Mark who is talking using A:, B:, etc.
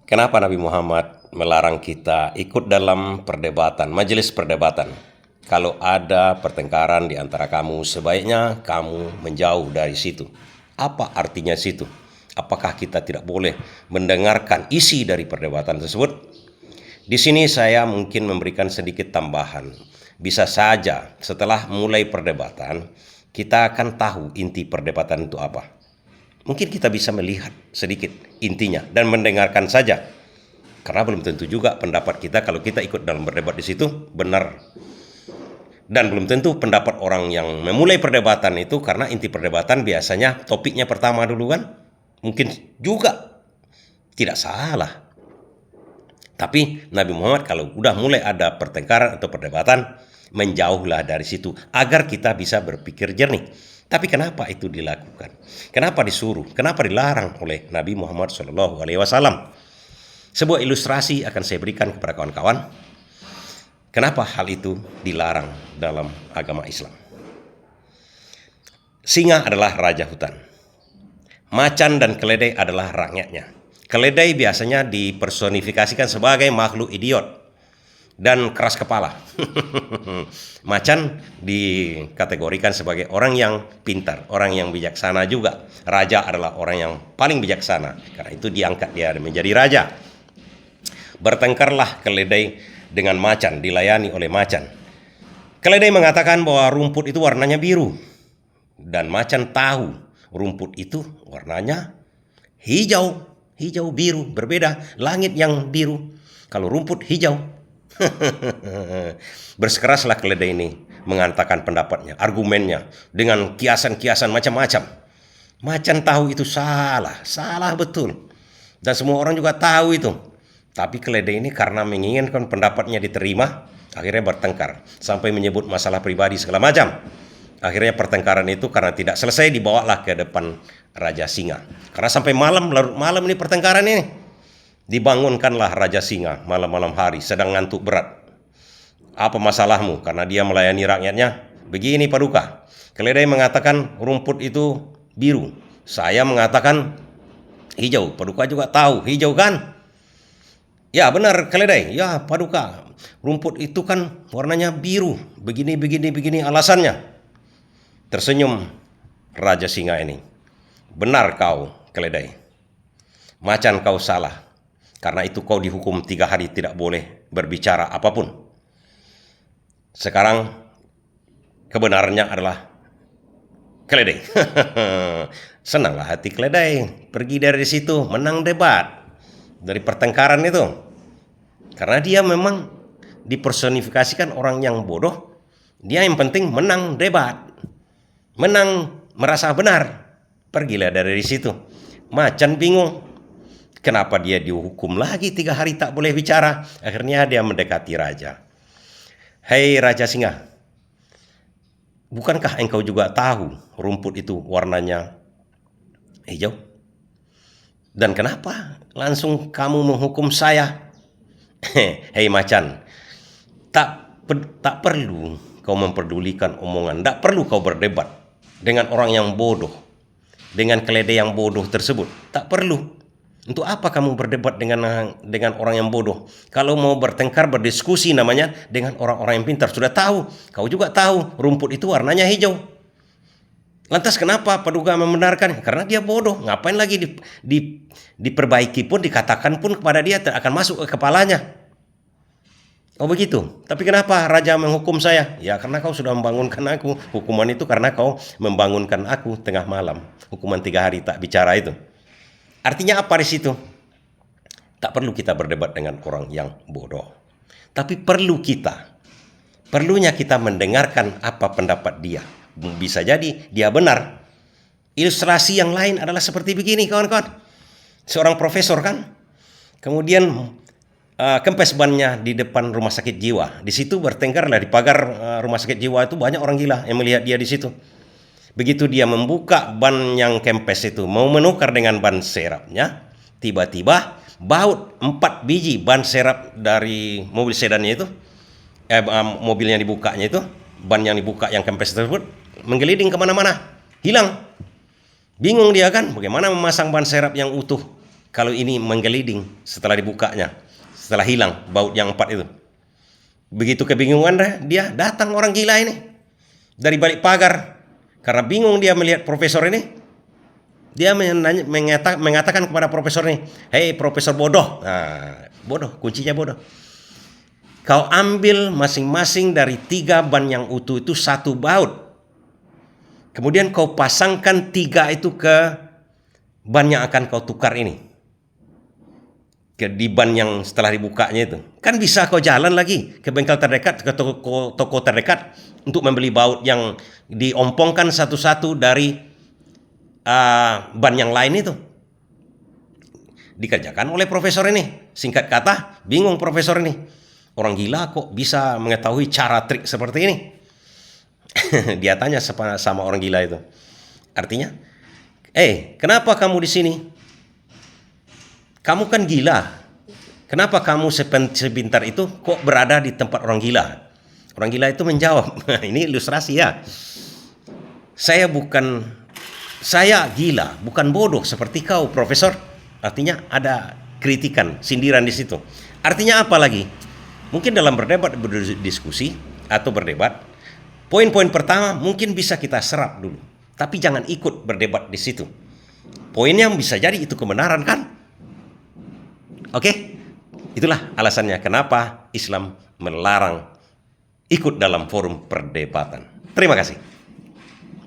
A: Kenapa Nabi Muhammad melarang kita ikut dalam perdebatan, majelis perdebatan? Kalau ada pertengkaran di antara kamu, sebaiknya kamu menjauh dari situ. Apa artinya situ? Apakah kita tidak boleh mendengarkan isi dari perdebatan tersebut? Di sini saya mungkin memberikan sedikit tambahan. Bisa saja setelah mulai perdebatan, kita akan tahu inti perdebatan itu apa. Mungkin kita bisa melihat sedikit intinya dan mendengarkan saja. Karena belum tentu juga pendapat kita kalau kita ikut dalam berdebat di situ benar. Dan belum tentu pendapat orang yang memulai perdebatan itu karena inti perdebatan biasanya topiknya pertama dulu kan. Mungkin juga tidak salah. Tapi Nabi Muhammad kalau udah mulai ada pertengkaran atau perdebatan, menjauhlah dari situ agar kita bisa berpikir jernih. Tapi kenapa itu dilakukan? Kenapa disuruh? Kenapa dilarang oleh Nabi Muhammad SAW? Sebuah ilustrasi akan saya berikan kepada kawan-kawan. Kenapa hal itu dilarang dalam agama Islam? Singa adalah raja hutan. Macan dan keledai adalah rakyatnya. Keledai biasanya dipersonifikasikan sebagai makhluk idiot dan keras kepala. Macan dikategorikan sebagai orang yang pintar, orang yang bijaksana juga. Raja adalah orang yang paling bijaksana, karena itu diangkat dia menjadi raja. Bertengkarlah keledai dengan macan, dilayani oleh macan. Keledai mengatakan bahwa rumput itu warnanya biru, dan macan tahu rumput itu warnanya hijau, hijau biru, berbeda. Langit yang biru, kalau rumput hijau. Bersekeraslah keledai ini mengatakan pendapatnya, argumennya dengan kiasan-kiasan macam-macam. Macan tahu itu salah, salah betul, dan semua orang juga tahu itu. Tapi keledai ini karena menginginkan pendapatnya diterima, akhirnya bertengkar sampai menyebut masalah pribadi segala macam. Akhirnya pertengkaran itu karena tidak selesai dibawalah ke depan Raja Singa. Karena sampai malam, larut malam ini pertengkaran ini. Dibangunkanlah Raja Singa malam-malam hari sedang ngantuk berat. Apa masalahmu? Karena dia melayani rakyatnya. Begini Paduka, keledai mengatakan rumput itu biru, saya mengatakan hijau. Paduka juga tahu hijau kan? Ya benar keledai. Ya Paduka, rumput itu kan warnanya biru. Begini alasannya. Tersenyum Raja Singa ini. Benar kau keledai. Macan kau salah. Karena itu kau dihukum 3 hari tidak boleh berbicara apapun. Sekarang kebenarannya adalah keledai. Senanglah hati keledai. Pergi dari situ menang debat. Dari pertengkaran itu. Karena dia memang dipersonifikasikan orang yang bodoh. Dia yang penting menang debat. Menang merasa benar. Pergilah dari situ. Macan bingung. Kenapa dia dihukum lagi 3 hari tak boleh bicara? Akhirnya dia mendekati raja. Hei Raja Singa, bukankah engkau juga tahu rumput itu warnanya hijau? Dan kenapa langsung kamu menghukum saya? Hei macan, tak perlu kau memperdulikan omongan. Tak perlu kau berdebat dengan orang yang bodoh, dengan keledai yang bodoh tersebut. Tak perlu. Untuk apa kamu berdebat dengan orang yang bodoh? Kalau mau bertengkar, berdiskusi namanya dengan orang-orang yang pintar. Sudah tahu, kau juga tahu rumput itu warnanya hijau. Lantas kenapa Paduka membenarkan? Karena dia bodoh. Ngapain lagi diperbaiki pun, dikatakan pun kepada dia tidak akan masuk ke kepalanya. Oh begitu. Tapi kenapa raja menghukum saya? Ya karena kau sudah membangunkan aku. Hukuman itu karena kau membangunkan aku tengah malam. Hukuman 3 hari tak bicara itu. Artinya apa di situ? Tak perlu kita berdebat dengan orang yang bodoh. Tapi perlunya kita mendengarkan apa pendapat dia. Bisa jadi dia benar. Ilustrasi yang lain adalah seperti begini kawan-kawan. Seorang profesor kan, kemudian kempes bannya di depan rumah sakit jiwa. Di situ bertengkarlah di pagar rumah sakit jiwa itu banyak orang gila yang melihat dia di situ. Begitu dia membuka ban yang kempes itu, mau menukar dengan ban serapnya, tiba-tiba baut 4 biji ban serap dari mobil sedannya itu, mobil yang dibukanya itu, ban yang dibuka yang kempes tersebut, menggelinding kemana-mana, hilang. Bingung dia kan, bagaimana memasang ban serap yang utuh kalau ini menggelinding setelah dibukanya, setelah hilang baut yang 4 itu. Begitu kebingungan dia, datang orang gila ini dari balik pagar. Karena bingung dia melihat profesor ini, dia mengatakan kepada profesor ini, "Hei profesor bodoh." Nah, bodoh, kuncinya bodoh. Kau ambil masing-masing dari 3 ban yang utuh itu 1 baut. Kemudian kau pasangkan 3 itu ke ban yang akan kau tukar ini. Di ban yang setelah dibukanya itu. Kan bisa kau jalan lagi ke bengkel terdekat, ke toko terdekat untuk membeli baut yang diompongkan satu-satu dari ban yang lain itu. Dikerjakan oleh profesor ini. Singkat kata, bingung profesor ini. Orang gila kok bisa mengetahui cara trik seperti ini. Dia tanya sama orang gila itu. Artinya, kenapa kamu di sini? Kamu kan gila. Kenapa kamu sepintar itu kok berada di tempat orang gila? Orang gila itu menjawab, ini ilustrasi ya. Saya gila, bukan bodoh seperti kau, profesor. Artinya ada kritikan, sindiran di situ. Artinya apa lagi? Mungkin dalam berdiskusi atau berdebat, poin-poin pertama mungkin bisa kita serap dulu. Tapi jangan ikut berdebat di situ. Poin yang bisa jadi itu kebenaran kan? Oke? Itulah alasannya kenapa Islam melarang ikut dalam forum perdebatan. Terima kasih.